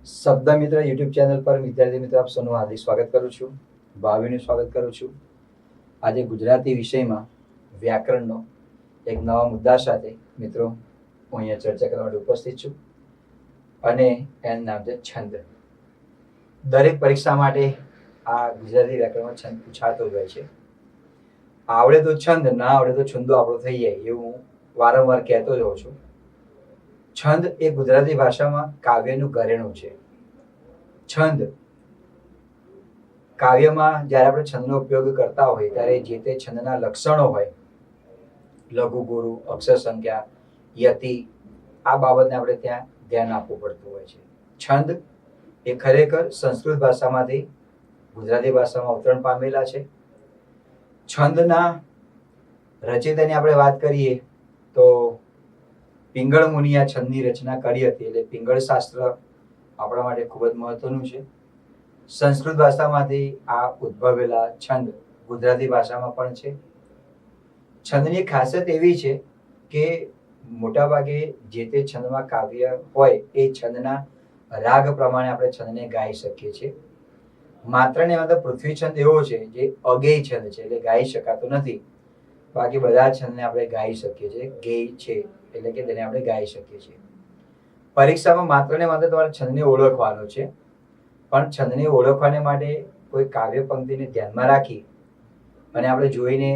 શબ્દ મિત્ર YouTube channel પર વિદ્યાર્થી મિત્રો આપ સૌનું હાર્દિક સ્વાગત કરું છું. ભાવિનું સ્વાગત કરું છું. આજે ગુજરાતી વિષયમાં વ્યાકરણનો એક નવા મુદ્દા સાથે મિત્રો હું અહીંયા ચર્ચા કરવા માટે ઉપસ્થિત છું અને એનું નામ છે છંદ. દરેક પરીક્ષા માટે આ ગુજરાતી વ્યાકરણમાં છંદ પૂછાતો જ હોય છે. આવડે તો છંદ, ના આવડે તો છંદો આપણો થઈ જાય એવું હું વારંવાર કહેતો જ હોઉં છું. છંદ એ ગુજરાતી ભાષામાં કાવ્યનું ઘરેણું છે. છંદ કાવ્યમાં જ્યારે આપણે છંદનો ઉપયોગ કરતા હોય ત્યારે જે તે છંદના લક્ષણો હોય, લઘુ ગુરુ, અક્ષર સંખ્યા, યતિ, આ બાબતને આપણે ત્યાં ધ્યાન આપવું પડતું હોય છે. છંદ એ ખરેખર સંસ્કૃત ભાષામાંથી ગુજરાતી ભાષામાં અવતરણ પામેલા છે. છંદના રચયિતાની આપણે વાત કરીએ તો પિંગળ મુનિએ આ છંદની રચના કરી હતી. એટલે પિંગળ શાસ્ત્ર આપણા માટે ખૂબ જ મહત્વનું છે. સંસ્કૃત ભાષામાંથી આ ઉદ્ભવેલા છંદ ગુજરાતી ભાષામાં પણ છે. છંદની ખાસિયત એવી છે કે મોટાભાગે જે તે છંદમાં કાવ્ય હોય એ છંદના રાગ પ્રમાણે આપણે છંદને ગાઈ શકીએ છીએ. માત્ર ને માત્ર પૃથ્વી છંદ એવો છે જે અગેય છંદ છે, એટલે ગાઈ શકાતો નથી. બાકી બધા છંદને આપણે ગાઈ શકીએ છીએ. ગેય છે એટલે કે તેને આપણે ગાઈ શકીએ છીએ. પરીક્ષામાં માત્ર ને માત્ર તમારે છંદને ઓળખવાનો છે, પણ છંદને ઓળખવાને માટે કોઈ કાવ્ય પંક્તિને ધ્યાનમાં રાખી અને આપણે જોઈને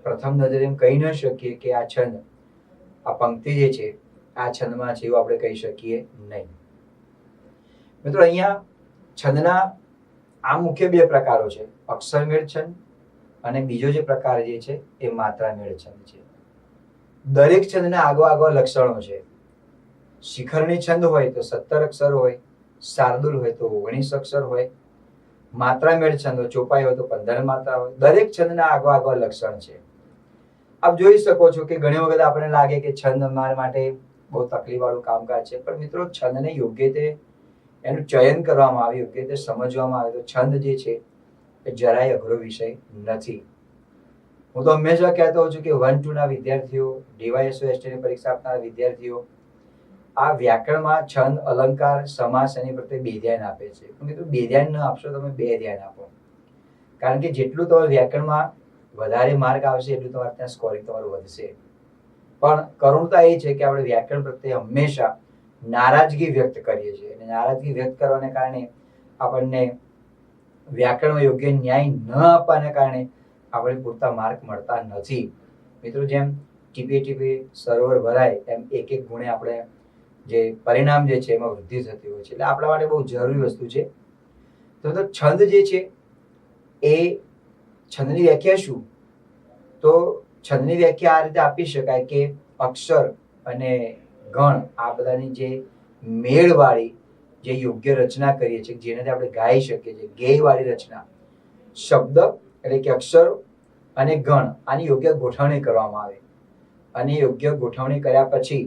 પ્રથમ નજરે એમ કહી ન શકીએ કે આ છંદ, આ પંક્તિ જે છે આ છંદમાં છે એવું આપણે કહી શકીએ નહીં. મિત્રો અહીંયા છંદના આ મુખ્ય બે પ્રકારો છે, અક્ષરમેળ છંદ અને બીજો જે પ્રકાર જે છે એ માત્રામેળ છંદ છે. દરેક છંદના આગવા લક્ષણો છે. શિખરણી છંદ હોય તો 17 અક્ષર હોય, શાર્દુલ હોય તો 19 અક્ષર હોય, માત્રામેળ છંદ હોય, ચોપાઈ હોય તો 15 માત્રા હોય. દરેક છંદના આગવા લક્ષણ છે. આપ જોઈ શકો છો કે ઘણી વખત આપણને લાગે કે છંદ અમારા માટે બહુ તકલીફ વાળું કામકાજ છે, પણ મિત્રો છંદને યોગ્ય રીતે એનું ચયન કરવામાં આવે, યોગ્ય રીતે સમજવામાં આવે તો છંદ જે છે એ જરાય અઘરો વિષય નથી. હું તો હંમેશા કહેતો હોઉં છું કે 1-2 ના વિદ્યાર્થીઓ, ડીવાયએસઓ એસટીની પરીક્ષા આપનારા વિદ્યાર્થીઓ આ વ્યાકરણમાં છંદ, અલંકાર, સમાસ એની પ્રત્યે બે ધ્યાન આપે છે. મિત્રો બે ધ્યાન ન આપશો, તમે બે ધ્યાન આપો. કારણ કે જેટલું તમારે વ્યાકરણમાં વધારે માર્ક આવશે એટલું તમારે ત્યાં સ્કોરિંગ તમારું વધશે. પણ કરુણતા એ છે કે આપણે વ્યાકરણ પ્રત્યે હંમેશા નારાજગી વ્યક્ત કરીએ છીએ અને નારાજગી વ્યક્ત કરવાને કારણે આપણને વ્યાકરણમાં યોગ્ય ન્યાય ન આપવાને કારણે આપણે પૂરતા માર્ક મળતા નથી. મિત્રો જેમ ટીપે ટીપે સરોવર ભરાય એમ એક ગુણે આપણે જે પરિણામ જે છે એમાં વૃદ્ધિ થતી હોય છે. એટલે આપણા માટે બહુ જરૂરી વસ્તુ છે. તો છંદ જે છે એ છંદની વ્યાખ્યા શું? તો છંદની વ્યાખ્યા આ રીતે આપી શકાય કે અક્ષર અને ગણ આ બધાની જે મેળવાળી જે યોગ્ય રચના કરીએ છીએ, જેનાથી આપણે ગાઈ શકીએ છીએ, ગેયવાળી રચના, શબ્દ એટલે કે અક્ષરો અને ગણ આની યોગ્ય ગોઠવણી કરવામાં આવે અને યોગ્ય ગોઠવણી કર્યા પછી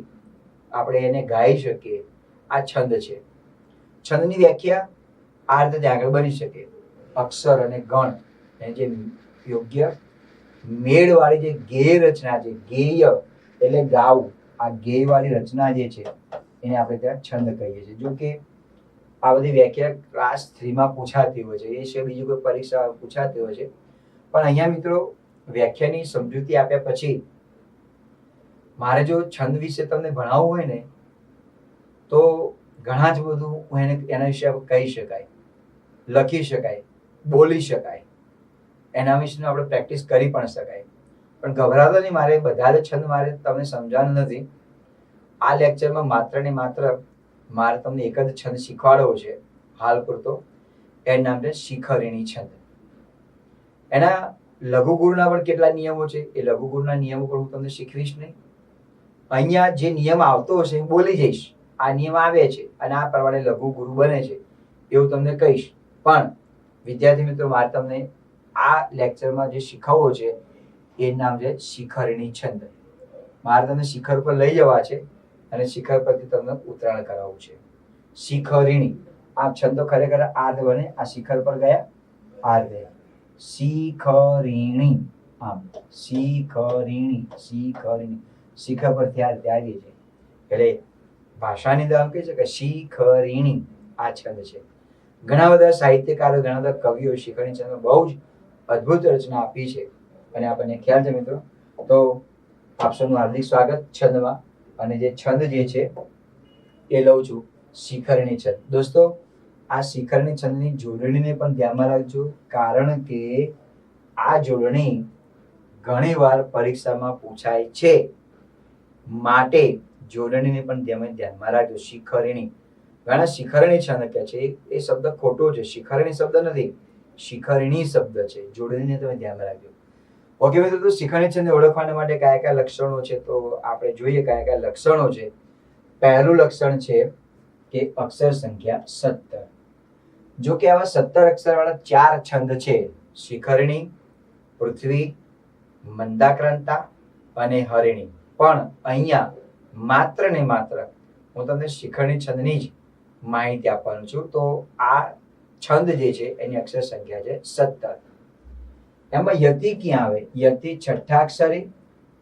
આપણે એને ગાઈ શકીએ, આ છંદ છે. છંદની વ્યાખ્યા આ રીતે આગળ બની શકે. અક્ષર અને ગણ એ જે યોગ્ય મેળવાળી જે ગેય રચના છે, ગેય એટલે ગાવું, આ ગેયવાળી રચના જે છે એને આપણે ત્યાં છંદ કહીએ છીએ. જો કે આ બધી વ્યાખ્યા ક્લાસ 3 માં પૂછાતી હોય છે, એ સિવાય બીજી કોઈ પરીક્ષા પૂછાતી હોય છે. પણ અહીંયા મિત્રો વ્યાખ્યાની સમજૂતી આપ્યા પછી મારે જો છંદ વિશે તમને ભણાવવું હોય ને તો ઘણા જ બધું હું એના વિશે કહી શકાય, લખી શકાય, બોલી શકાય, એના વિશે આપણે પ્રેક્ટિસ કરી પણ શકાય. પણ ગભરાતો નહીં, મારે બધા જ છંદ મારે તમને સમજાવવાનું નથી. આ લેક્ચરમાં માત્ર ને માત્ર મારે તમને એક જ છંદ શીખવાડવો છે હાલ પૂરતો. એનું નામ છે શિખરિણી છંદ. એના લઘુગુરુના પણ કેટલા નિયમો છે, એ લઘુગુરુના નિયમો પણ હું તમને શીખવીશ નહીં. અહીંયા જે નિયમ આવતો હશે હું બોલી જઈશ, આ નિયમ આવે છે અને આ પ્રમાણે લઘુગુરુ બને છે એવું તમને કહીશ. પણ વિદ્યાર્થી મિત્રો મારે તમને આ લેક્ચરમાં જે શીખવવો છે એ નામ છે શિખરિણી છંદ. મારે તમને શિખર પર લઈ જવા છે અને શિખર પરથી તમને ઉતરાણ કરાવવું છે. શિખરિણી આ છંદ તો ખરેખર આર્ધ બને, આ શિખર પર ગયા આર્ધ, શિખરિણી, આમ શિખરિણી, શિખરિણી, શિખર પરથી આ રીતે આવી છે. એટલે ભાષાની અંદર આમ કહી શકાય શિખરિણી. આ છંદ છે. ઘણા બધા સાહિત્યકારો, ઘણા બધા કવિઓ શિખરણી છંદમાં બહુ જ અદ્ભુત રચના આપી છે અને આપણને ખ્યાલ છે મિત્રો. તો આપ સૌનું હાર્દિક સ્વાગત છંદમાં. અને જે છંદ જે છે એ લઉં છું શિખરણી છંદ. દોસ્તો, આ શિખરણી છંદની જોડણીને પણ ધ્યાનમાં રાખજો, કારણ કે આ જોડણી ઘણીવાર પરીક્ષામાં પૂછાય છે, માટે જોડણીને પણ ધ્યાનમાં રાખજો. શિખરણી, ઘણા શિખરણી છંદ કહે છે, એ શબ્દ ખોટો છે. શિખરણી શબ્દ નથી, શિખરણી શબ્દ છે. જોડણીને તમે ધ્યાનમાં રાખજો. ઓકે મિત્રો, તો શિખરણી છંદને ઓળખવાના માટે કયા કયા લક્ષણો છે તો આપણે જોઈએ કયા કયા લક્ષણો છે. પહેલું લક્ષણ છે કે અક્ષર સંખ્યા 17. જો કે આવા 17 અક્ષર વાળા 4 છંદ છે, શિખરણી, પૃથ્વી, મંદાક્રાંતા અને હરિણી. પણ અહીંયા માત્ર ને માત્ર હું તમને શિખરણી છંદની જ માહિતી આપવાનું છું. તો આ છંદ જે છે એની અક્ષર સંખ્યા છે 17. એમાં યતિ ક્યાં આવે? યતિ છઠ્ઠા અક્ષરે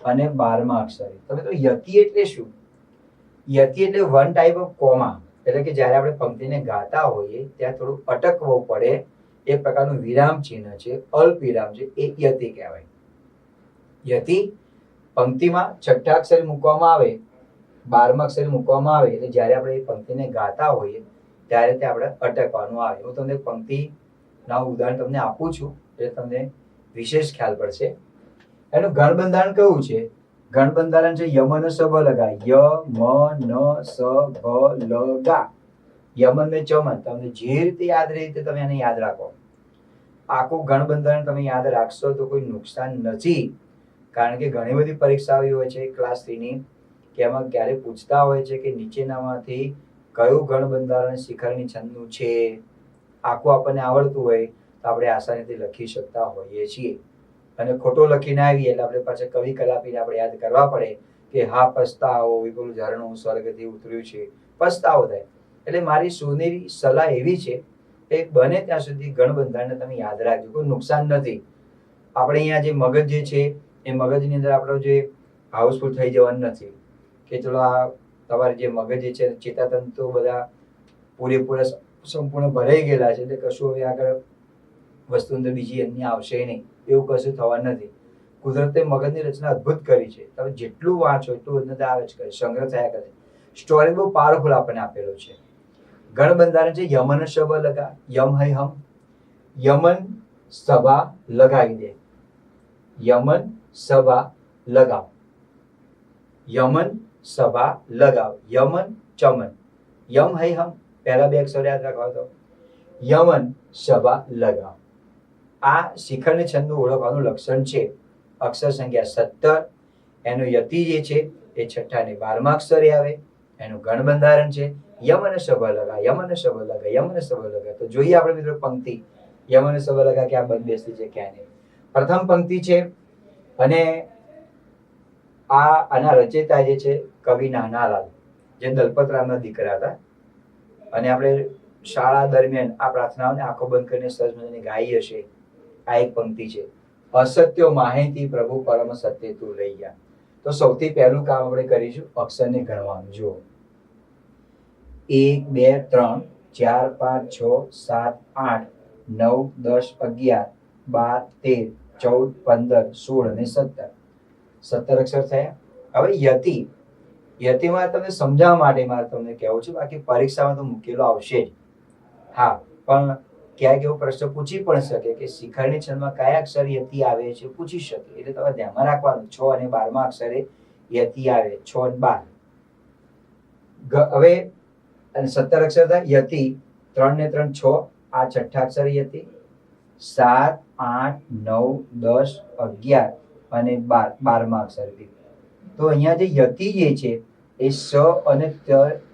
અને 12મા અક્ષરે. તમે તો યતિ એટલે શું? યતિ એટલે વન ટાઈપ ઓફ કોમા, એટલે કે જ્યારે આપણે પંક્તિને ગાતા હોઈએ ત્યાં થોડું અટકવું પડે એ પ્રકારનું વિરામ ચિહ્ન છે, અલ્પ વિરામ છે, એ યતિ કહેવાય. યતિ પંક્તિમાં છઠ્ઠા અક્ષરે મૂકવામાં આવે, 12મા અક્ષરે મૂકવામાં આવે, એટલે જ્યારે આપણે એ પંક્તિને ગાતા હોઈએ ત્યારે તે આપણે અટકવાનું આવે. હું તમને પંક્તિના ઉદાહરણ તમને આપું છું એટલે તમને વિશેષ ખ્યાલ પડશે. એનું ગણ બંધારણ કયું છે? ગણ બંધારણ છે યમન સબ લગા, ય મ ન સ ભ લ ગા. યમન ને ચમન, તમને જે રીતે યાદ રહે રીતે તમે એને યાદ રાખો. આખું ગણ બંધારણ તમે યાદ રાખશો તો કોઈ નુકસાન નથી, કારણ કે ઘણી બધી પરીક્ષાઓ હોય છે ક્લાસ 3 ની કે એમાં ક્યારે પૂછતા હોય છે કે નીચેનામાંથી કયું ગણ બંધારણ શિખરણી છંદનું છે. આખું આપણને આવડતું હોય તો આપણે આસાનીથી લખી શકતા હોઈએ છીએ. અને ખોટો લખીને આવીએ એટલે આપણે પાછા કવિ કલાપીને આપણે યાદ કરવા પડે કે હા પસ્તાવો, વિપુલ ઝરણું સ્વર્ગથી ઉતર્યું છે, પસ્તાવો થાય. એટલે મારી સુનેરી સલાહ એવી છે કે બને ત્યાં સુધી ગણ બંધારણને તમે યાદ રાખજો, કોઈ નુકસાન નથી. આપણે અહીંયા જે મગજ જે છે એ મગજની અંદર આપણો જે હાઉસફુલ થઈ જવાનું નથી કે ચલો આ તમારે જે મગજ જે છે ચેતાતંતુ બધા પૂરેપૂરા સંપૂર્ણ ભરાઈ ગયેલા છે એટલે કશું હવે આગળ વસ્તુ અંદર બીજી અન્ય આવશે નહીં, એવું કશું થવાનું નથી. કુદરતે મગજની રચના અદ્ભુત કરી છે. તમે જેટલું વાંચો એટલું અંદર આવે જ કરે, સંગ્રહ થયા કરે. સ્ટોરેજ બહુ પાવરફુલ આપણને આપેલો છે. ગણ બંધારણ છે યમન સભા લગા, યમ હૈ હમ, યમન સભા લગાવી દે, યમન સભા લગાવ, યમન સભા લગાવ, યમન ચમન, યમ હૈ હમ, પહેલા 2 અક્ષર યાદ રાખવા તો યમન સભા લગાવ. આ શિખરણી છંદનું ઓળખવાનું લક્ષણ છે. અક્ષર સંખ્યા 17. એનું યતિ જે છે એ છઠ્ઠા ને 12મા અક્ષરે આવે. એનું ગણ બંધારણ છે યમન સભા લગા, યમન સભા લગા, યમન સભા લગા. તો જોઈએ આપણે મિત્રો પંક્તિ યમન સભા લગા ક્યાં બંધ બેસતી છે ક્યાં નહીં. પ્રથમ પંક્તિ છે અને આના રચયિતા જે છે કવિ નાનાલાલ, જે દલપતરામના દીકરા હતા. અને આપણે શાળા દરમિયાન આ પ્રાર્થનાઓને આંખો બંધ કરીને સરસ મજાની ગાઈ હશે. આ એક પંક્તિ છે, અસત્યો માહિતી પ્રભુ પરમ સત્ય તું લઈ ગયા. તો સૌથી પહેલું કામ આપણે કરીશું અક્ષરને ગણવાનું. જુઓ 1 2 3 4 5 6 7 8 9 10 11 12 13 14 15 16 અને 17. 17 અક્ષર થયા. હવે યતિ, યતિમાં તમને સમજાવવા માટે મારે તમને કહેવું છે, બાકી પરીક્ષામાં તો મૂકેલો આવશે જ. હા, પણ ક્યાંક એવો પ્રશ્ન પૂછી પણ શકે કે શિખરણી છંદમાં કયા અક્ષર યતિ આવે છે, પૂછી શકે. એટલે તમારે ધ્યાનમાં રાખવાનું 6 અને 12મા અક્ષરે યતિ આવે, 6 અને 12. હવે 17 અક્ષર થાય. યતિ 3 ને 3 6, આ છઠ્ઠા અક્ષર યતિ. 7 8 9 10 11 અને 12મા અક્ષર. તો અહીંયા જે યતિ જે છે એ સ અને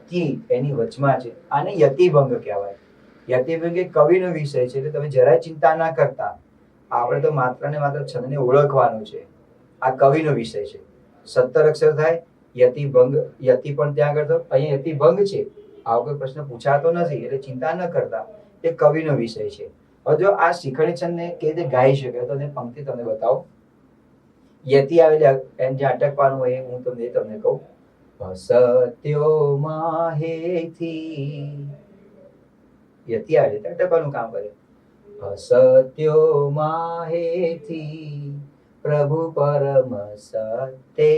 તિ એની વચમાં છે. આને યતિભંગ કહેવાય. યતિભંગ એ કવિનો વિષય છે એટલે તમે જરાય ચિંતા ના કરતા. આપણે તો માત્ર ને માત્ર છંદને ઓળખવાનું છે. આ કવિનો વિષય છે. 17 અક્ષર થાય. યતિભંગ, યતિ પણ ત્યાં આગળ તો અહીંયા યતિભંગ છે. આવો કોઈ પ્રશ્ન પૂછાતો નથી એટલે ચિંતા ન કરતા, એ કવિનો વિષય છે. હવે જો આ શિખરણી છંદને કેવી રીતે ગાઈ શકે તો તે પંક્તિ તમને બતાવો. યતિ આવેલી એમ જે અટકવાનું હોય હું તમને કહું. અસત્યો માહેથી યતિ આવે ત્યારે ટપાલનું કામ કરે. અસત્યો માહેથી પ્રભુ પરમ સત્ય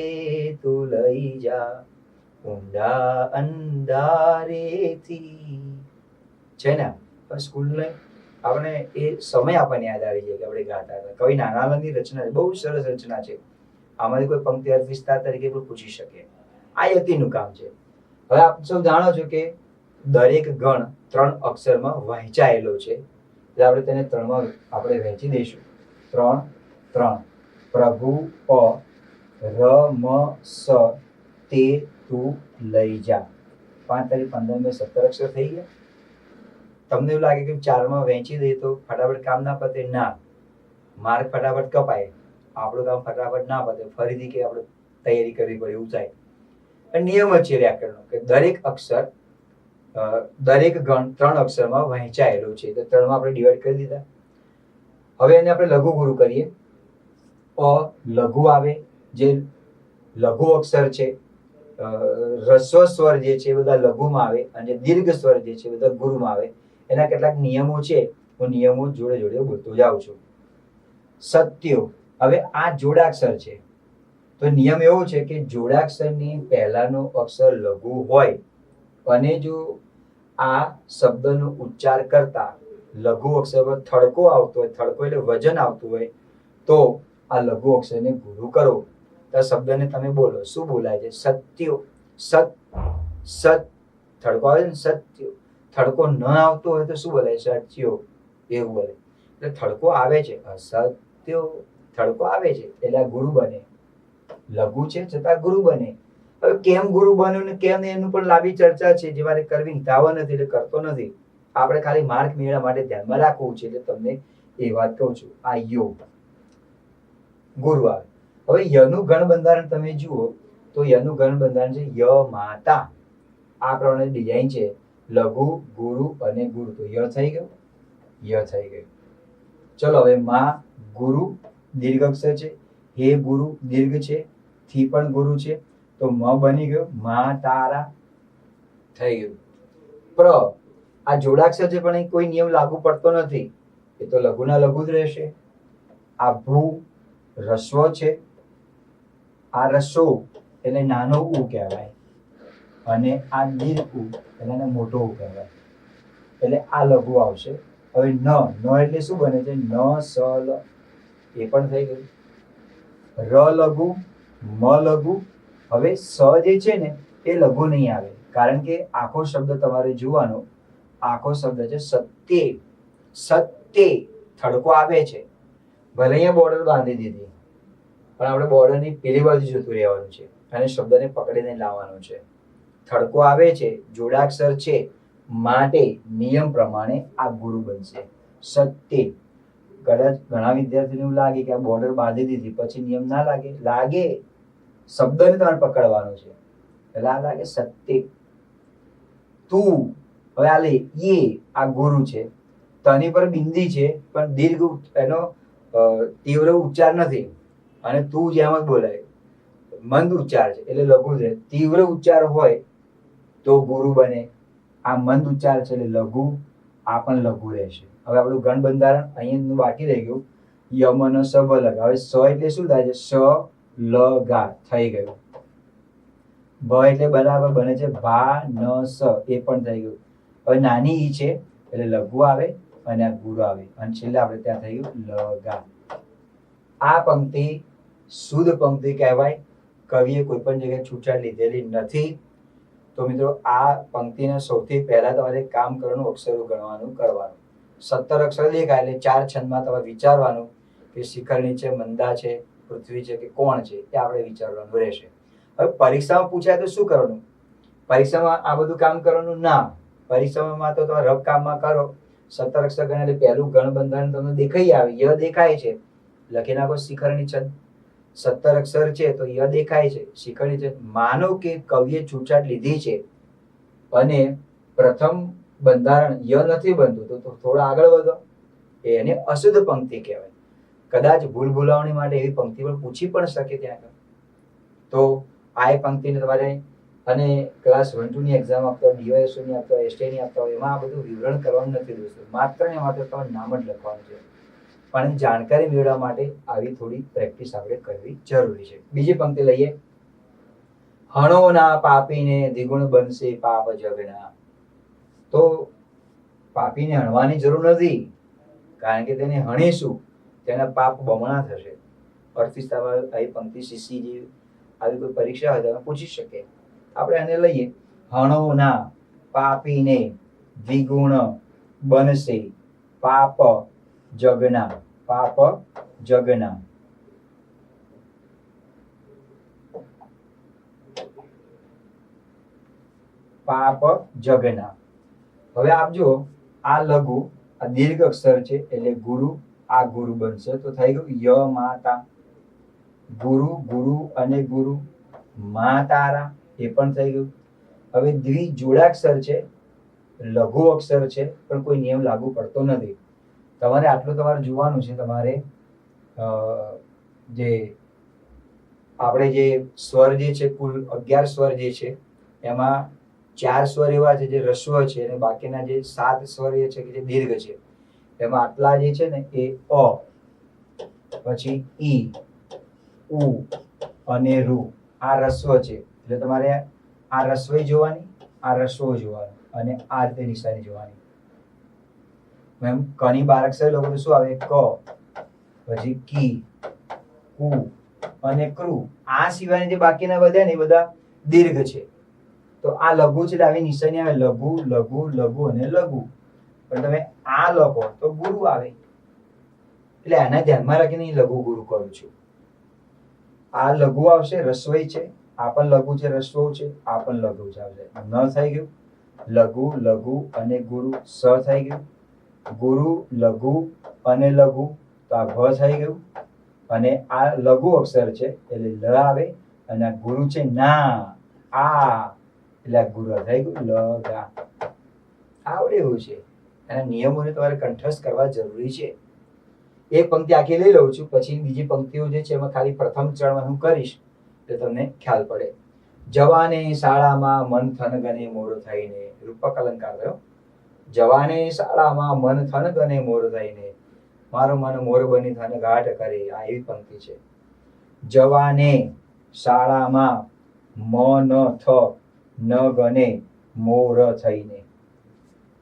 તું લઈ જા, ઊંડા અંધારેથી. છે ને સ્કૂલને આપણે એ સમય આપણને યાદ આવી જાય કે આપણે ગાતા હતા. કવિ નાનાલાલની રચના છે, બહુ સરસ રચના છે. આમાંથી કોઈ પંક્તિ અર્થ વિસ્તાર તરીકે પણ પૂછી શકે. આ યતિનું કામ છે. હવે આપ સૌ જાણો છો કે દરેક ગણ 3 અક્ષરમાં વહેંચાયેલો છે. એટલે આપણે તેને 3માં આપણે વહેંચી દઈશું. 3 3 પ્રભુ પ ર મ સ તે તું લઈ જા. 5 તારીખ 15 17 અક્ષર થઈ ગયા. તમને એવું લાગે કે 4માં વહેંચી દઈએ તો ફટાફટ કામ ના પતે? ના, માર્ક ફટાફટ કપાય, આપણું કામ ફટાફટ ના પતે, ફરીથી કે આપણે તૈયારી કરવી પડે એવું થાય. નિયમ જ છે વ્યાકરણનો કે દરેક અક્ષર દરેક ગણ 3 અક્ષરમાં વહેંચાયેલો છે. તો 3માં આપણે ડિવાઈડ કરી દીધા. હવે એને આપણે લઘુ ગુરુ કરીએ. અ લઘુ આવે, જે લઘુ અક્ષર છે. રસ્વ સ્વર જે છે બધા લઘુમાં આવે અને દીર્ઘ સ્વર જે છે બધા ગુરુમાં આવે. એના કેટલાક નિયમો છે, હું નિયમો જોડે જોડે બોલતો જાઉં છું. સત્યો, હવે આ જોડાક્ષર છે. તો નિયમ એવો છે કે જોડાક્ષરની પહેલાનો અક્ષર લઘુ હોય અને જો આ શબ્દનો ઉચ્ચાર કરતા લઘુ અક્ષર પર થડકો આવતો હોય, થડકો એટલે વજન આવતું હોય, તો આ લઘુ અક્ષરને ગુરુ કરો. તો આ શબ્દને તમે બોલો, શું બોલાય છે? સત્યો. સત સત થડકો આવે છે ને, સત્યો. થડકો ન આવતો હોય તો શું બોલાય? સત્યો એવું બોલે. એટલે થડકો આવે છે, અસત્યો થડકો આવે છે એટલે આ ગુરુ બને. લઘુ છે છતાં ગુરુ બને. હવે કેમ ગુરુ બન્યું ને કેમ એનું પણ લાંબી ચર્ચા છે, જે મારે કરવી હિતાવ નથી એટલે કરતો નથી. આપણે ખાલી માર્ક મેળવવા માટે ધ્યાનમાં રાખવું છે એટલે તમને એ વાત કહું છું. આ યો ગુરુ આવે. હવે યનું ગણ બંધારણ તમે જુઓ તો યનું ગણ બંધારણ છે ય માતા. આ પ્રમાણે ડિઝાઇન છે, લઘુ ગુરુ અને ગુરુ. તો ય થઈ ગયું, ય થઈ ગયું. ચલો હવે મા ગુરુ દીર્ઘ અક્ષર છે, હે ગુરુ દીર્ઘ છે, થી પણ ગુરુ છે, તો મ બની ગયો, મા તારા થઈ ગયું. પ્ર આ જોડાક્ષર છે પણ કોઈ નિયમ લાગુ પડતો નથી, એ તો લઘુના લઘુ જ રહેશે. આ ભૂ રસ્વ છે, આ રસો એટલે નાનો ઉ કહેવાય અને આ દીર્ઘ ઉ એટલે મોટો ઉ કહેવાય. એટલે આ લઘુ આવશે. હવે ન એટલે શું બને છે? ન સ લ એ પણ થઈ ગયું. ર લઘુ, મ લઘુ. હવે સ જે છે ને એ લઘુ નહીં આવે, કારણ કે આખો શબ્દ તમારે જોવાનો. આખો શબ્દ છે સત્ય. સત્ય થડકો આવે છે. ભલે અહીંયા બોર્ડર બાંધી દીધી પણ આપણે બોર્ડરની પેલી બાજુ જતું રહેવાનું છે અને શબ્દને પકડીને લાવવાનો છે. થડકો આવે છે, જોડાક્ષર છે, માટે નિયમ પ્રમાણે આ ગુરુ બનશે. સત્ય. કદાચ ઘણા વિદ્યાર્થીઓને એવું લાગે કે આ બોર્ડર બાંધી દીધી પછી નિયમ ના લાગે. લાગે, શબ્દને તમારે પકડવાનો છે એટલે આ લાગે સત્ય. તું હવે આ લે યે, આ ગુરુ છે. તની પર બિંદી છે પણ દીર્ઘ એનો તીવ્ર ઉચ્ચાર નથી અને તું જેમ જ બોલાય, મંદ ઉચ્ચાર છે એટલે લઘુ છે. તીવ્ર ઉચ્ચાર હોય તો ગુરુ બને. આ મંદ ઉચ્ચાર છે એટલે લઘુ, આ પણ લઘુ રહેશે. હવે આપણું ગણ બંધારણ અહીંયા બાકી રહી ગયું. યમનો સ બ લગા. હવે સ એટલે શું થાય છે? સ લ ગા થઈ ગયું. ભ એટલે બરાબર બને છે ભા ન સ, એ પણ થઈ ગયું. હવે નાની ઈ છે એટલે લઘુ આવે અને આ ગુરુ આવે અને છેલ્લે આપણે ત્યાં થઈ ગયું લ ગા. આ પંક્તિ શુદ્ધ પંક્તિ કહેવાય. કવિએ કોઈ પણ જગ્યાએ છૂટછાટ લીધેલી નથી. તો મિત્રો આ પંક્તિને સૌથી પહેલા તમારે કામ કરવાનું, અક્ષરો ગણવાનું કરવાનું. 17 અક્ષર દેખાય એટલે 4 છંદમાં તમારે વિચારવાનું કે શિખરણી છે, મંદા છે, પૃથ્વી છે કે કોણ છે, એ આપણે વિચારવાનું રહેશે. હવે પરીક્ષામાં પૂછાય તો શું કરવાનું? પરીક્ષામાં આ બધું કામ કરવાનું ના. પરીક્ષામાં તો તમે રફ કામમાં કરો. 17 અક્ષર ગણ એટલે પહેલું ગણ બંધારણ તમને દેખાઈ આવે. ય દેખાય છે, લખી નાખો શિખરણી છંદ. 17 અક્ષર છે તો ય દેખાય છે, શિખરણી છંદ. માનો કે કવિએ છૂટછાટ લીધી છે અને પ્રથમ બંધારણ ય નથી બનતું તો થોડા આગળ વધો. એને અશુદ્ધ પંક્તિ કહેવાય. કદાચ ભૂલ ભૂલાવણી માટે એવી પંક્તિ પણ પૂછી પણ શકે ત્યાં. તો આ પંક્તિને તમારે અને ક્લાસ 1-2 ની એક્ઝામ આપતા હોય, ડીવાયએસઓ ની આપતા હોય, એસટી ની આપતા હોય, એમાં આ બધું વિવરણ કરવાનું નથી દોસ્તો. માત્ર ને માત્ર તમારે નામ જ લખવાનું છે. પણ જાણકારી મેળવવા માટે આવી થોડી પ્રેક્ટિસ આપણે કરવી જરૂરી છે. બીજી પંક્તિ લઈએ. હણો ના પાપીને દ્વિગુણ બનશે પાપ જગના. તો પાપીને હણવાની જરૂર નથી, કારણ કે તેને હણીશું તેના પાપ બમણા થશે. અર્થિસ્તામાં આવી પંક્તિ સીસી જે આવી કોઈ પરીક્ષા હોય તો પૂછી શકે. આપણે આને લઈએ. હણો ના પાપીને દ્વિગુણ બનશે પાપ જગના. પાપ જગના. પાપ જગના. હવે આપ જુઓ, આ લઘુ, આ દીર્ઘ અક્ષર છે એટલે ગુરુ, આ ગુરુ બનશે તો થઈ ગયું ય માતા. ગુરુ, ગુરુ અને ગુરુ. મા તારા, એ પણ થઈ ગયું. હવે દ્વિજોડાક્ષર છે, લઘુ અક્ષર છે, પણ કોઈ નિયમ લાગુ પડતો નથી. તમારે આટલું તમારે જોવાનું છે. તમારે જે આપણે જે સ્વર જે છે, કુલ 11 સ્વર જે છે, એમાં 4 સ્વર એવા છે જે રસ્વ છે અને બાકીના જે 7 સ્વર એ છે કે જે દીર્ઘ છે. એમાં આટલા જે છે ને એ અ, પછી ઈ, ઉ અને રૂ, આ રસ્વ છે. એટલે તમારે આ રસ્વઈ જોવાની, આ રસ્વ જોવાનું અને આ રીતે નિશાની જોવાની. એમ કની 12 અક્ષર લોકો શું આવે? ક, પછી કી, કુ અને ક્રુ. આ સિવાયના જે બાકીના બધા ને બધા દીર્ઘ છે. તો આ લઘુ છે એટલે આવી નિશાની આવે, લઘુ, લઘુ, લઘુ અને લઘુ. પણ તમે આ લખો તો ગુરુ આવે. એટલે આને ધ્યાનમાં રાખીને લઘુ ગુરુ કરું છું. આ લઘુ આવશે, રસ્વઈ છે. આ પણ લઘુ છે, રસ્વ છે. આ પણ લઘુ છે, આવશે. ન થઈ ગયું. લઘુ, લઘુ અને ગુરુ. સ થઈ ગયું. ગુરુ, લઘુ અને લઘુ. તો આ ભ થઈ ગયું. અને આ લઘુ અક્ષર છે એટલે લ આવે. અને આ ગુરુ છે ના, આ, એટલે આ ગુરુ થઈ ગયું લ ગા. આવડે એવું છે. એના નિયમોને તમારે કંઠસ્થ કરવા જરૂરી છે. એક પંક્તિ આખી લઈ લઉં છું, પછી બીજી પંક્તિઓ જે છે એમાં ખાલી પ્રથમ ચરણ હું કરીશ એટલે તમને ખ્યાલ પડે. જવાને શાળામાં મન થન ગને મોર થઈને. રૂપક અલંકાર થયો. જવાને શાળામાં મન થન ગને મોર થઈને. મારું મન મોર બની થન ઘાટ કરે. આ એવી પંક્તિ છે. જવાને શાળામાં મન થ ન ગને મોર થઈને.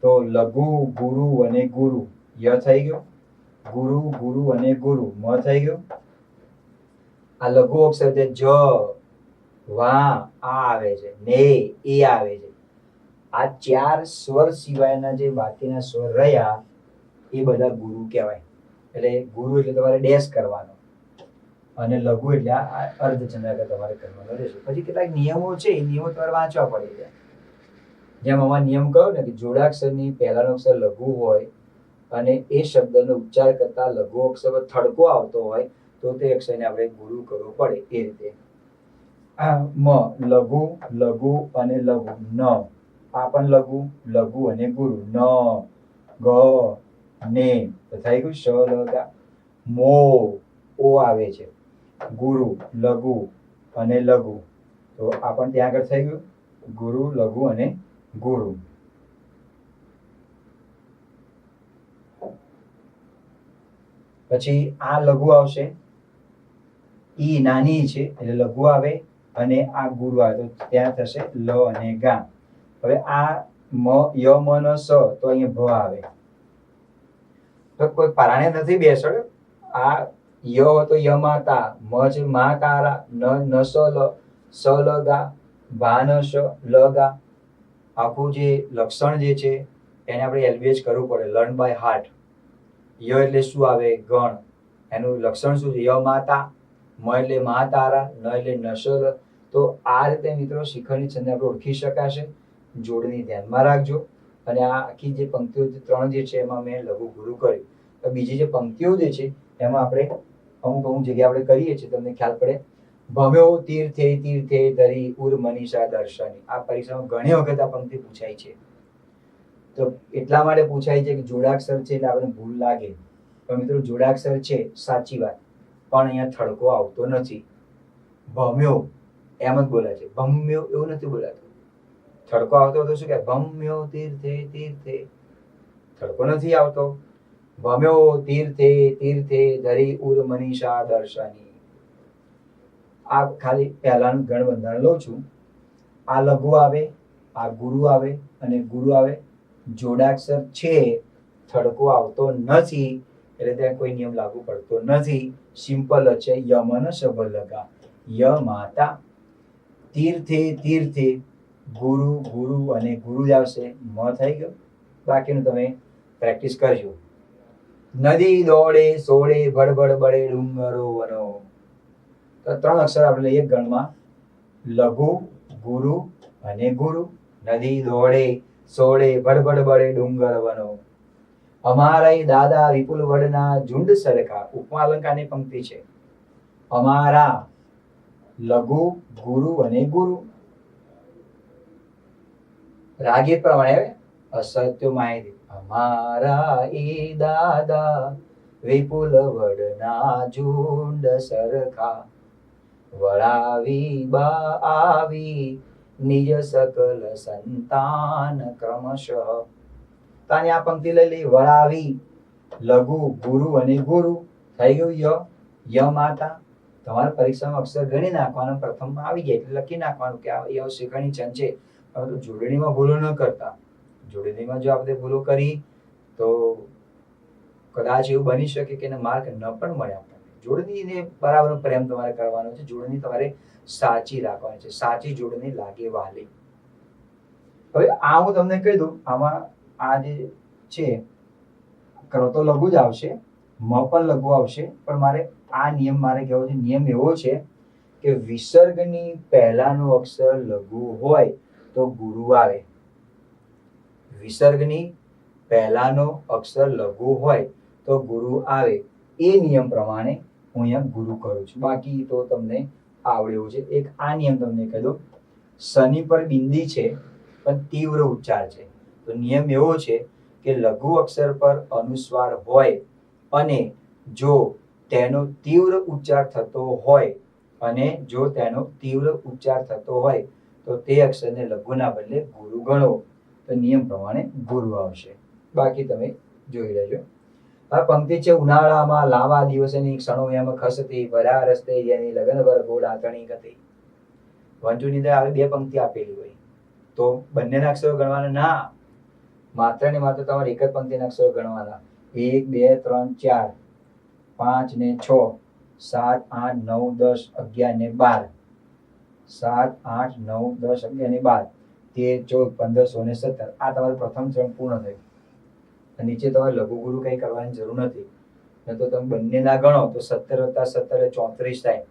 તો લઘુ, ગુરુ અને ગુરુ. ય થઈ ગયો. ગુરુ, ગુરુ અને ગુરુ. મ થઈ ગયું. આ લઘુ અક્ષર છે જ, વા, આ આવે છે, ને, એ આવે છે. આ 4 સ્વર સિવાયના જે બાકીના સ્વર રહ્યા એ બધા ગુરુ કહેવાય. એટલે ગુરુ એટલે તમારે ડેશ કરવાનો અને લઘુ એટલે આ અર્ધચંદ્રાકાર તમારે કરવાનો રહેશે. પછી કેટલાક નિયમો છે, એ નિયમો તમારે વાંચવા પડે છે. જેમ આમાં નિયમ કહ્યો ને કે જોડાક્ષરની પહેલાનો અક્ષર લઘુ હોય અને એ શબ્દનો ઉચ્ચાર કરતા લઘુ અક્ષર પર થડકો આવતો હોય તો તે અક્ષરને આપણે ગુરુ કરવો પડે. એ રીતે મ, લઘુ, લઘુ અને લઘુ. ન, આ પણ લઘુ, લઘુ અને ગુરુ. ન, ગ, ને, તો થઈ ગયું શ, લ, ગા. મો, ઓ આવે છે. ગુરુ, લઘુ અને લઘુ. તો આ પણ ત્યાં આગળ થઈ ગયું ગુરુ, લઘુ અને ગુરુ. પછી આ લઘુ આવશે. ઈ નાની છે એટલે લઘુ આવે અને આ ગુરુ આવે તો ત્યાં થશે લ અને ગા. હવે આ મ, ય, મ, ન, સ તો અહીંયા ભ આવે. તો કોઈ પરાણે નથી બેસડ. આ ય તો ય માતા, મ છે મા તારા, ન, ન, સ, લ, સ, લ, ગા, ભા, ન, શ, લ, ગા. આખું જે લક્ષણ જે છે એને આપણે એલબીએચ કરવું પડે, લર્ન બાય હાર્ટ. ય એટલે શું આવે? ગણ. એનું લક્ષણ શું છે? ય માતા, મ એટલે મા તારા, ન એટલે નશલ. તો આ રીતે મિત્રો શિખંડી છંદને આપણે ઓળખી શકાશે. જોડણી ધ્યાનમાં રાખજો. અને આ આખી જે પંક્તિઓ 3 જે છે એમાં મેં લઘુ ગુરુ કર્યું. તો બીજી જે પંક્તિઓ જે છે એમાં આપણે અમુક જગ્યાએ આપણે કરીએ છીએ, તમને ખ્યાલ પડે. ભમ્યો તીર્થે તીર્થે ધરી ઉર મનીષા દર્શની. આ પરીક્ષામાં ઘણી વખત આ પંક્તિ પૂછાય છે. તો એટલા માટે પૂછાય છે કે જોડાક્ષર છે એટલે આપણે ભૂલ લાગે. પણ મિત્રો જોડાક્ષર છે સાચી વાત, પણ અહીંયા થડકો આવતો નથી. ભમ્યો એમ જ બોલાય છે. ભમ્યો એવું નથી બોલાતું. થડકો આવતો તો શું કે ભમ્યો તીર્થે તીર્થે, થડકો નથી આવતો. ભમ્યો તીર્થે તીર્થે ધરી ઉર મનીષા દર્શની. આ ખાલી પહેલાનું ગણ બંધારણ લઉં છું. આ લઘુ આવે, આ ગુરુ આવે અને ગુરુ આવે. જોડાક્ષર છે, થડકો આવતો નથી એટલે ત્યાં કોઈ નિયમ લાગુ પડતો નથી. સિમ્પલ જ છે. યમન શબ્દ લગા, ય માતા, તીર્થે તીર્થે, ગુરુ ગુરુ અને ગુરુ જ આવશે. મ થઈ ગયો. બાકીનું તમે પ્રેક્ટિસ કરજો. નદી દોડે સોડે ભડભડ બળે ડુંગરો વનો. તો 3 અક્ષર આપણે લઈએ ગણમાં. લઘુ, ગુરુ અને ગુરુ. નદી દોડે સોડે ભડભડ બળે ડુંગર વનો. અમારા દાદા વિપુલ વડના ઝુંડ સરખા. ઉપમા અલંકારની પંક્તિ છે. અમારા, લઘુ, ગુરુ અને ગુરુ. રાગીત પ્રમાણે અસત્ય માહિતી. અમારા એ દાદા વિપુલ વડના ઝુંડ સરખા, વળાવી બા આવી નિજ સકલ સંતાન ક્રમશઃ. તાની આ પંક્તિ લઈ લઈ. વળાવી, લઘુ, ગુરુ અને ગુરુ થઈ ગયું. ય માતા. તમારે પરીક્ષામાં અક્ષર ગણી નાખવાના. પ્રથમમાં આવી જાય એટલે લખી નાખવાનું કે આ ય શેખણી છંદ છે. હવે તો જોડણીમાં ભૂલો ન કરતા. જોડણીમાં જો આપણે ભૂલો કરી તો કદાચ એવું બની શકે કે એને માર્ક ન પણ મળે આપણને. જોડણીને બરાબર પ્રેમ તમારે કરવાનો છે. જોડણી તમારે સાચી રાખવાની છે. સાચી જોડણી લાગે વહાલી. હવે આ હું તમને કહી દઉં. આમાં આ જે છે કરો તો લઘુ જ આવશે, મ પણ લઘુ આવશે. પણ મારે આ નિયમ મારે કહેવો છે. નિયમ એવો છે કે વિસર્ગની પહેલાનો અક્ષર લઘુ હોય તો ગુરુ આવે. વિસર્ગની પહેલાનો અક્ષર લઘુ હોય તો ગુરુ આવે. એ નિયમ પ્રમાણે હું અહીંયા ગુરુ કરું છું. બાકી તો તમને આવડે એવું છે. એક આ નિયમ તમને કહી દઉં. શનિ પર બિંદી છે પણ તીવ્ર ઉચ્ચાર છે. તો નિયમ એવો છે કે લઘુ અક્ષર પર અનુસ્વાર હોય અને જો તેનો તીવ્ર ઉચ્ચાર થતો હોય તો તે અક્ષરને લઘુના બદલે ગુરુ ગણો. તો નિયમ પ્રમાણે ગુરુ આવશે. બાકી તમે જોઈ લેજો. આ પંક્તિ છે. ઉનાળામાં લાંબા દિવસની ક્ષણો એમ ખસતી, ભર્યા રસ્તે જેની લગન ભર ગોળ આતણી ગતી. વંચુની અંદર આવી 2 પંક્તિ આપેલી હોય તો બંનેના અક્ષરો ગણવાના ના. માત્ર ને માત્ર તમારે એક જ પંક્તિના અક્ષરો ગણવાના. 1 2 3 4 5 ને 6 7 8 9 10 11 ને 12. 7 8 9 10 11 ને 12 13 14 15 16 ને 17. આ તમારું પ્રથમ ચરણ પૂર્ણ થયું. નીચે તમારે લઘુ ગુરુ કઈ કરવાની જરૂર નથી. તો તમે બંનેના ગણો તો 17 + 17 = 34 થાય.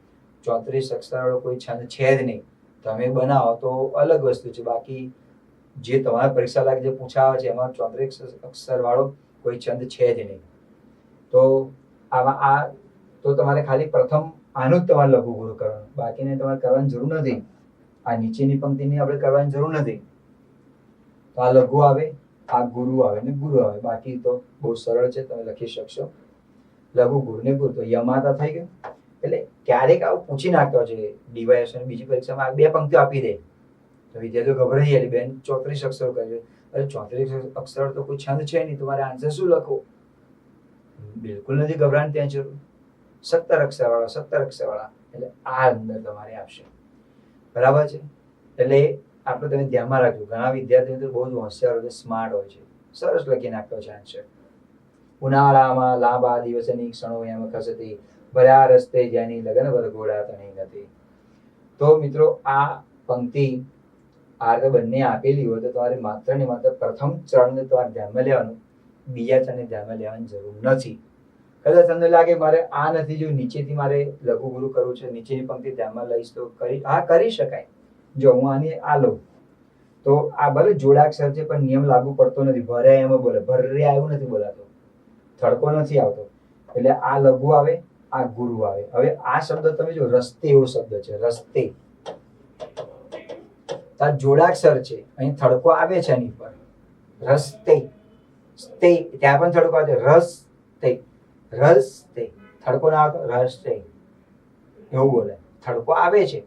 34 અક્ષરવાળો કોઈ છંદ છે જ નહીં. તમે બનાવો તો અલગ વસ્તુ છે. બાકી જે તમારા પરીક્ષા લાગે જે પૂછાવે છે એમાં 34 અક્ષરવાળો કોઈ છંદ છે જ નહીં. તો આમાં આ તો તમારે ખાલી પ્રથમ આનું જ તમારે લઘુ ગુરુ કરવાનું. બાકીને તમારે કરવાની જરૂર નથી. આ નીચેની પંક્તિની આપણે કરવાની જરૂર નથી. તો આ લઘુ આવે, આ ગુરુ આવે ને ગુરુ આવે. બાકી તો બહુ સરળ છે. તમે લખી શકશો. લઘુ ગુરુ ને ગુરુ. તો યમાતા થઈ ગયું. એટલે ક્યારેક આવું પૂછી નાખતો છે ડીવાયએસની બીજી પરીક્ષામાં 2 પંક્તિઓ આપી દે તો વિદ્યાર્થીઓ ગભરાઈ જાય. બેન 34 અક્ષરો કહે. અરે 34 અક્ષર તો કોઈ છંદ છે નહીં. તમારે આન્સર શું લખો? બિલકુલ નથી ગભરાવાની ત્યાં જરૂર. 17 અક્ષરવાળા એટલે આ અંદર તમારે આપશે. બરાબર છે. એટલે આપણે તમે ધ્યાનમાં રાખજો. ઘણા વિદ્યાર્થીઓ તો બહુ જ હોશિયાર હોય છે, સ્માર્ટ હોય છે. સરસ લખી નાખતો છે આન્સર. ઉનાળામાં લાંબા દિવસની ક્ષણો એમ ખસતી, ભર્યા રસ્તે જેની લગન ભર ગોળા તણી ગતી. તો મિત્રો આ પંક્તિ આ રીતે બંને આપેલી હોય તો તમારે માત્ર ને માત્ર પ્રથમ ચરણને તમારે ધ્યાનમાં લેવાનું. બીજા ચરણને ધ્યાનમાં લેવાની જરૂર નથી. કદાચ તમને લાગે મારે આ નથી જો નીચેથી મારે લઘુ ગુરુ કરવું છે, નીચેની પંક્તિ ધ્યાનમાં લઈશ તો કરી શકાય. જો હું આની આ લઉં તો આ ભલે જોડાક્ષર છે પણ નિયમ લાગુ પડતો નથી. ભર્યા એમ બોલે, ભર્યા એવું નથી બોલાતો. થડકો નથી આવતો. એટલે આ લઘુ આવે, આ ગુરુ આવે. હવે આ શબ્દ તમે જો રસ્તે એવો શબ્દ છે. રસ્તે આ જોડાક્ષર છે. અહીં થડકો આવે છે એની પર. રસ્તે સ્તે ત્યાં પણ થડકો આવે છે. રસ્તે રસ્તે થડકો ના આવતો રસ્તે એવું બોલે. થડકો આવે છે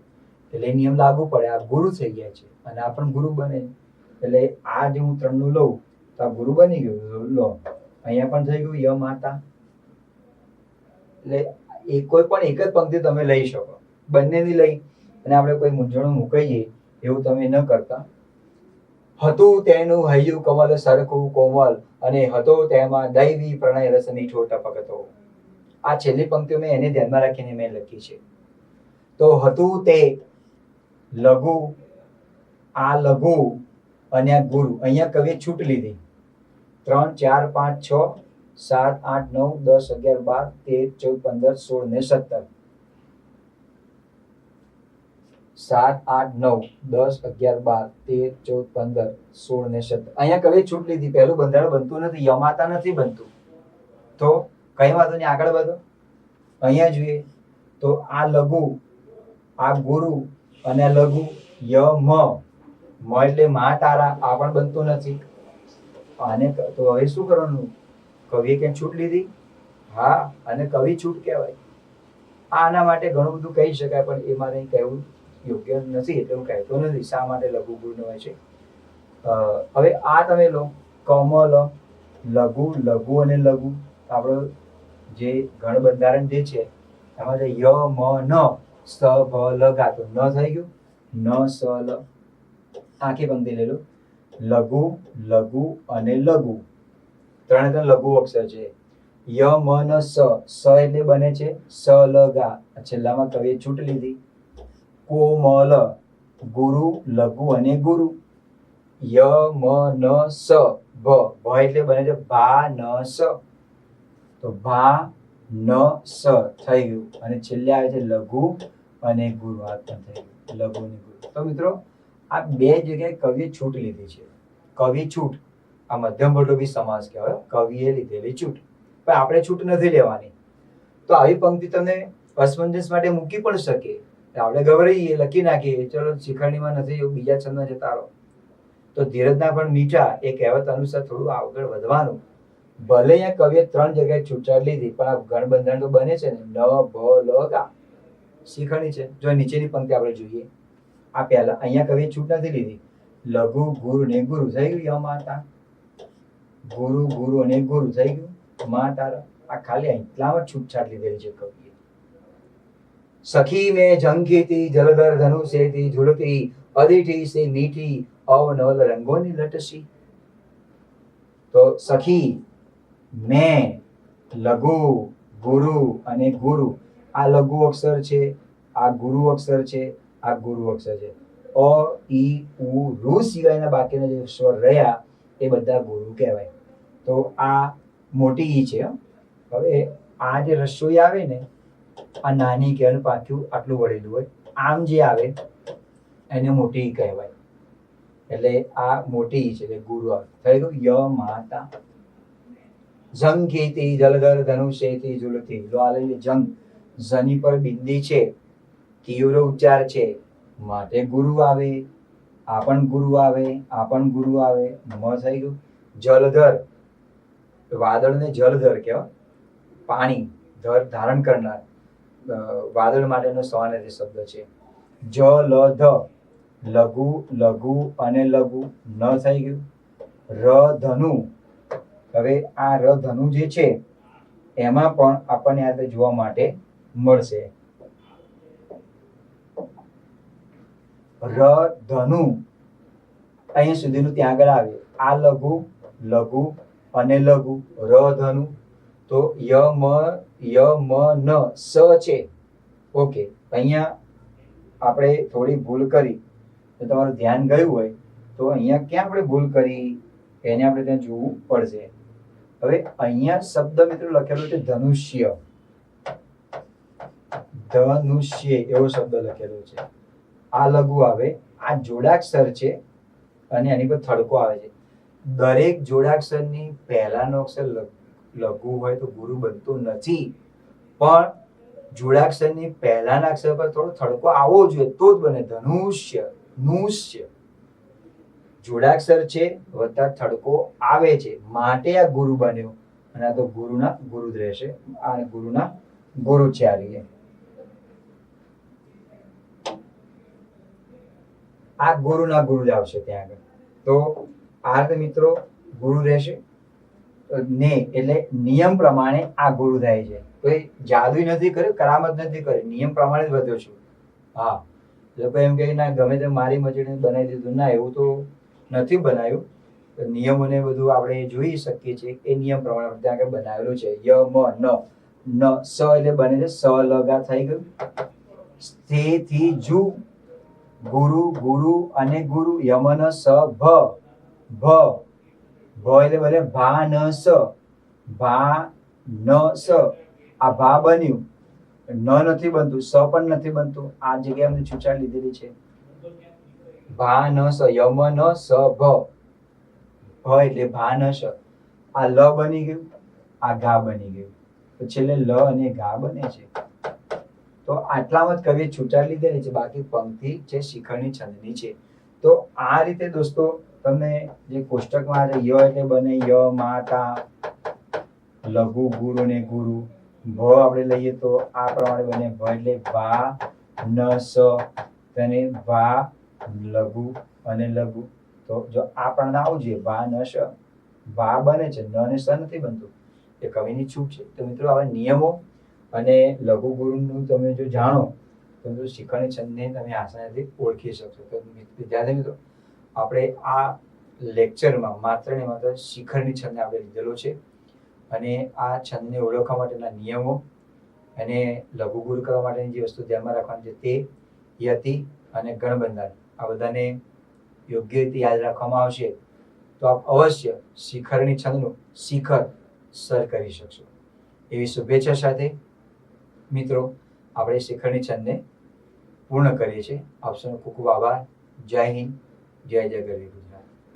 એટલે એ નિયમ લાગુ પડે. આ ગુરુ થઈ ગયા છે અને આ પણ ગુરુ બને. એટલે આ જે હું 3 નું લઉં તો આ ગુરુ બની ગયું. લો અહીંયા પણ થઈ ગયું ય માતા. એટલે કોઈ પણ એક જ પંક્તિ તમે લઈ શકો, બંનેની લઈ અને આપણે કોઈ મૂંઝવણ મુકાઈએ એવું તમે ન કરતા. હતું તેનું હૈયું કમલ સરખું કોમલ અને હતો તેમાં દૈવી પ્રણય રસ મીઠો ટપકતો. આ છેલ્લી પંક્તિઓ મેં એને ધ્યાનમાં રાખીને મેં લખી છે. તો હતું તે લઘુ, આ લઘુ અને આ ગુરુ. અહીંયા કવિએ છૂટ લીધી. 3, 4, 5, 6, 7, 8, 9, 10, 11, 12, 13, 14, 15, 16 ને 17. 7, 8, 9, 10, 11, 12, 13, 14, 15, 16 ને 17. અહીંયા કવિએ છૂટ લીધી. પહેલું બંધારણ બનતું નથી, યમાતા નથી બનતું. તો કઈ વાંધો નહીં, આગળ વધો. અહીંયા જોઈએ તો આ લઘુ, આ ગુરુ અને આ લઘુ ય મ એટલે મા તારા. આ પણ બનતું નથી. આને તો હવે શું કરવાનું? કવિએ ક્યાં છૂટ લીધી? હા, અને કવિ છૂટ કહેવાય. આના માટે ઘણું બધું કહી શકાય, પણ એ મારે કહેવું યોગ્ય નથી, એટલે હું કહેતો નથી શા માટે લઘુ ગુણ હોય છે. હવે આ તમે લો, કમલ, લઘુ, લઘુ અને લઘુ. આપણો જે ગણ બંધારણ જે છે એમાં ય મ ન સ ભ લ ગા. તો ન થઈ ગયું, ન સ લ. આખી પંક્તિ લઈ લો. લઘુ, લઘુ અને લઘુ, 3 લઘુ અક્ષર છે. ય મ ન સ, સ એટલે બને છે સ લ ગા. છેલ્લામાં કવિએ છૂટ લીધી. કોમલ, ગુરુ, લઘુ અને ગુરુ. ય મ ન સ ભ, ભ એટલે બને છે ભા ન સ. તો ભા ન સ થઈ ગયું અને છેલ્લે આવે છે લઘુ અને ગુરુ. આ પણ થઈ ગયું લઘુ અને ગુરુ. તો મિત્રો આ 2 જગ્યાએ કવિએ છૂટ લીધી છે. કવિ છૂટ, આ મધ્યમ વડલોભી સમાસ કહેવાય. કવિએ લીધેલી છૂટ, પણ આપણે છૂટ નથી લેવાની. તો આવી પંક્તિ તમને અસમંજસ માટે મૂકી પણ શકે. આપણે ગભરાઈએ, લખી નાખીએ, ચલો શીખરણીમાં નથી, બીજા છંદમાં જતા રહો. તો ધીરજના પણ મીઠા એ કહેવત અનુસાર થોડું આગળ વધવાનું. ભલે અહીંયા કવિએ 3 જગ્યાએ છૂટછાટ લીધી, પણ આ ગણ બંધારણ તો બને છે ને. ન ભ લ ગા શીખરણી છે. જો નીચેની પંક્તિ આપણે જોઈએ. આ પહેલા અહીંયા કવિએ છૂટ નથી લીધી. લઘુ, ગુરુ ને ગુરુ થઈ ગયું ય માતા. ગુરુ, ગુરુ અને ગુરુ થઈ ગયું મા તારા. આ ખાલી એટલામાં છૂટછાટ લીધેલી છે કવિએ. સખી મેં ઝંખીતી જલધર ધનુષેથી ઝૂલતી અદીઠી સે મીઠી અવનવલ રંગોની લટસી. તો સખી, મેં, લઘુ, ગુરુ અને ગુરુ. આ લઘુ અક્ષર છે, આ ગુરુ અક્ષર છે, આ ગુરુ અક્ષર છે. અ, ઈ, ઉ, રૂ સિવાયના બાકીના જે સ્વર રહ્યા એ બધા ગુરુ કહેવાય. તો આ મોટી ઈ છે. હવે આ જે રસોઈ આવે ને, આ નાની કહેવાનું પાછું આટલું વળેલું હોય. આમ જે આવે એને મોટી ઈ કહેવાય. એટલે આ મોટી ઈ છે, એટલે ગુરુ આવે. થઈ ગયું ય માતા. ઝંખીતી જલધર ધનુષેથી ઝૂલતી. લો આ લઈ જંગ, ઝની પર બિંદી છે, તીવ્ર ઉચ્ચાર છે, માટે ગુરુ આવે. આ પણ ગુરુ આવે, આ પણ ગુરુ આવે. મ થઈ ગયું. જલધર, વાદળને જલધર કહેવાય. પાણી, ધર ધારણ કરનાર. વાદળ માટેનો સમાનાર્થી શબ્દ છે. જલધ, લઘુ, લઘુ અને લઘુ. ન થઈ ગયું. ર ધનુ. હવે આ ર ધનુ જે છે એમાં પણ આપણને આ જોવા માટે મળશે. ર ધનુ અહીંયા સુધીનું ત્યાં આગળ આવે. આ લઘુ, લઘુ અને લઘુ. ર ધનુ. તો ય મ ન સ છે. ઓકે, અહીંયા આપણે થોડી ભૂલ કરી. તો તમારું ધ્યાન ગયું હોય તો અહીંયા ક્યાં આપણે ભૂલ કરી એને આપણે ત્યાં જોવું પડશે. હવે અહીંયા શબ્દ મિત્રો લખેલો છે ધનુષ્ય. ધનુષ્ય એવો શબ્દ લખેલો છે. આ લઘુ આવે, આ જોડાક્ષર છે અને એની પર થડકો આવે છે. દરેક જોડાક્ષરની પહેલાનો અક્ષર લઘુ હોય તો ગુરુ બનતો નથી, પણ જોડાક્ષરની પહેલાના અક્ષર પર થોડો થડકો આવવો જોઈએ તો જ બને. ધનુષ્ય, નુષ્ય. જોડાક્ષર છે વત્તા થડકો આવે છે માટે આ ગુરુ બન્યો. અને આ તો ગુરુના ગુરુ જ રહેશે. આ ગુરુના ગુરુ છે. આ રીતે આ ગુરુના ગુરુ જ આવશે ત્યાં આગળ. તો આ રીતે મિત્રો ગુરુ રહેશે. ને એટલે નિયમ પ્રમાણે આ ગુરુ થાય છે. કોઈ જાદુ નથી કર્યું, કરામત નથી કરી, નિયમ પ્રમાણે જ વધ્યો છું. હા, લોકો એમ કે ના ગમે તે મારી મજડીને બનાવી દીધું, ના એવું તો નથી બનાવ્યું. નિયમોને બધું આપણે જોઈ શકીએ છીએ. એ નિયમ પ્રમાણે ત્યાં આગળ બનાવેલું છે. ય મ ન ન સ એટલે બને છે સ લગા થઈ ગયું. સ્થેથી જુ ગુરુ ગુરુ અને ગુરુ યમન સ ભ ભ ભ એટલે બને ભા ન સ ભા ન સ. આ ભા બન્યું, ન નથી બનતું, સ પણ નથી બનતું. આ જગ્યાએ અમને છૂટાડ લીધેલી છે. ભા ન સ યમ ન સ ભ ભ એટલે ભા ન સ. આ લ બની ગયું, આ ગા બની ગયું, તો છેલ્લે લ અને ગા બને છે. તો આટલામાં જ કવિએ છૂટાડ લીધેલી છે. બાકી પંક્તિ છે શિખરની છંદની છે. તો આ રીતે દોસ્તો તમને જે કોષ્ટકમાં ય એટલે બને ય માતા, લઘુ ગુરુ ને ગુરુ. ભ આપણે લઈએ તો આ પ્રમાણે બને ભ એટલે ભા ન સ, તેને ભા લઘુ અને લઘુ. તો જો આ પ્રમાણે આવું જોઈએ ભા ન સ, ભા બને છે, ન ને સ નથી બનતું. એ કવિની છૂટ છે. તો મિત્રો આવા નિયમો અને લઘુ ગુરુનું તમે જો જાણો તો શિખરની છંદને તમે આસાનીથી ઓળખી શકશો. તો વિદ્યાર્થી મિત્રો આપણે આ લેક્ચરમાં માત્ર ને માત્ર શિખરની છંદને આપણે લીધેલો છે. અને આ છંદને ઓળખવા માટેના નિયમો અને લઘુ ગુરુ કરવા માટેની જે વસ્તુ ધ્યાનમાં રાખવાની છે તે યતિ અને ગણબંધાન, આ બધાને યોગ્ય રીતે યાદ રાખવામાં આવશે તો આપ અવશ્ય શિખરની છંદનું શિખર સર કરી શકશો. એવી શુભેચ્છા સાથે મિત્રો આપણે શિખરની છંદને પૂર્ણ કરીએ છીએ. આપ સૌનો ખૂબ ખૂબ આભાર. જય હિન્દ, જય જય ગરવી ગુજરાત.